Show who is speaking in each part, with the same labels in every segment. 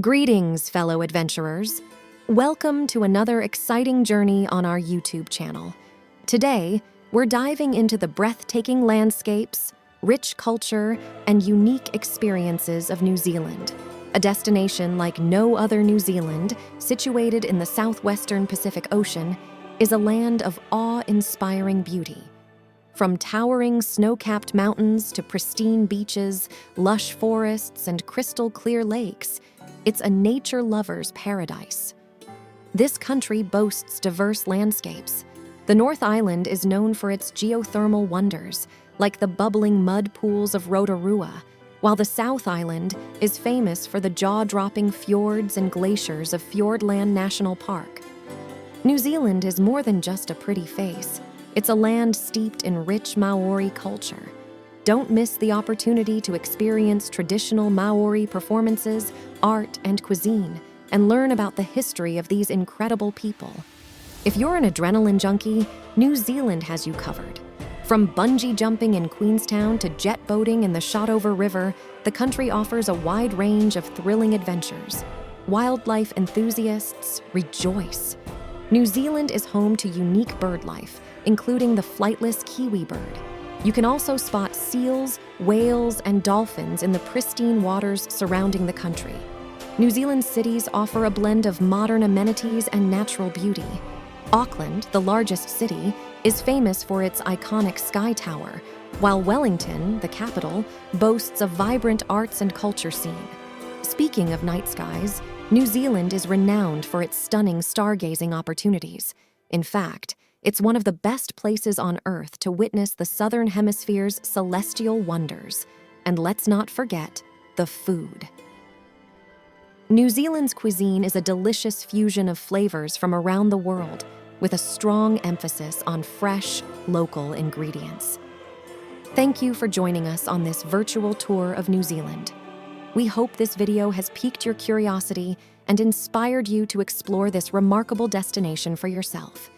Speaker 1: Greetings, fellow adventurers. Welcome to another exciting journey on our YouTube channel. Today, we're diving into the breathtaking landscapes, rich culture, and unique experiences of New Zealand, a destination like no other. New Zealand, situated in the southwestern Pacific Ocean, is a land of awe-inspiring beauty. From towering snow-capped mountains to pristine beaches, lush forests, and crystal-clear lakes, it's a nature lover's paradise. This country boasts diverse landscapes. The North Island is known for its geothermal wonders, like the bubbling mud pools of Rotorua, while the South Island is famous for the jaw-dropping fjords and glaciers of Fiordland National Park. New Zealand is more than just a pretty face. It's a land steeped in rich Maori culture. Don't miss the opportunity to experience traditional Maori performances, art, and cuisine, and learn about the history of these incredible people. If you're an adrenaline junkie, New Zealand has you covered. From bungee jumping in Queenstown to jet boating in the Shotover River, the country offers a wide range of thrilling adventures. Wildlife enthusiasts, rejoice! New Zealand is home to unique bird life, including the flightless kiwi bird. You can also spot seals, whales, and dolphins in the pristine waters surrounding the country. New Zealand's cities offer a blend of modern amenities and natural beauty. Auckland, the largest city, is famous for its iconic Sky Tower, while Wellington, the capital, boasts a vibrant arts and culture scene. Speaking of night skies, New Zealand is renowned for its stunning stargazing opportunities. In fact, it's one of the best places on Earth to witness the Southern Hemisphere's celestial wonders. And let's not forget the food. New Zealand's cuisine is a delicious fusion of flavors from around the world, with a strong emphasis on fresh, local ingredients. Thank you for joining us on this virtual tour of New Zealand. We hope this video has piqued your curiosity and inspired you to explore this remarkable destination for yourself.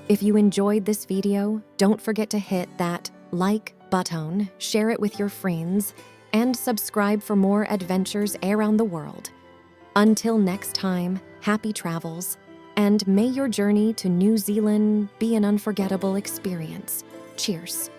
Speaker 1: If you enjoyed this video, don't forget to hit that like button, share it with your friends, and subscribe for more adventures around the world. Until next time, happy travels, and may your journey to New Zealand be an unforgettable experience. Cheers.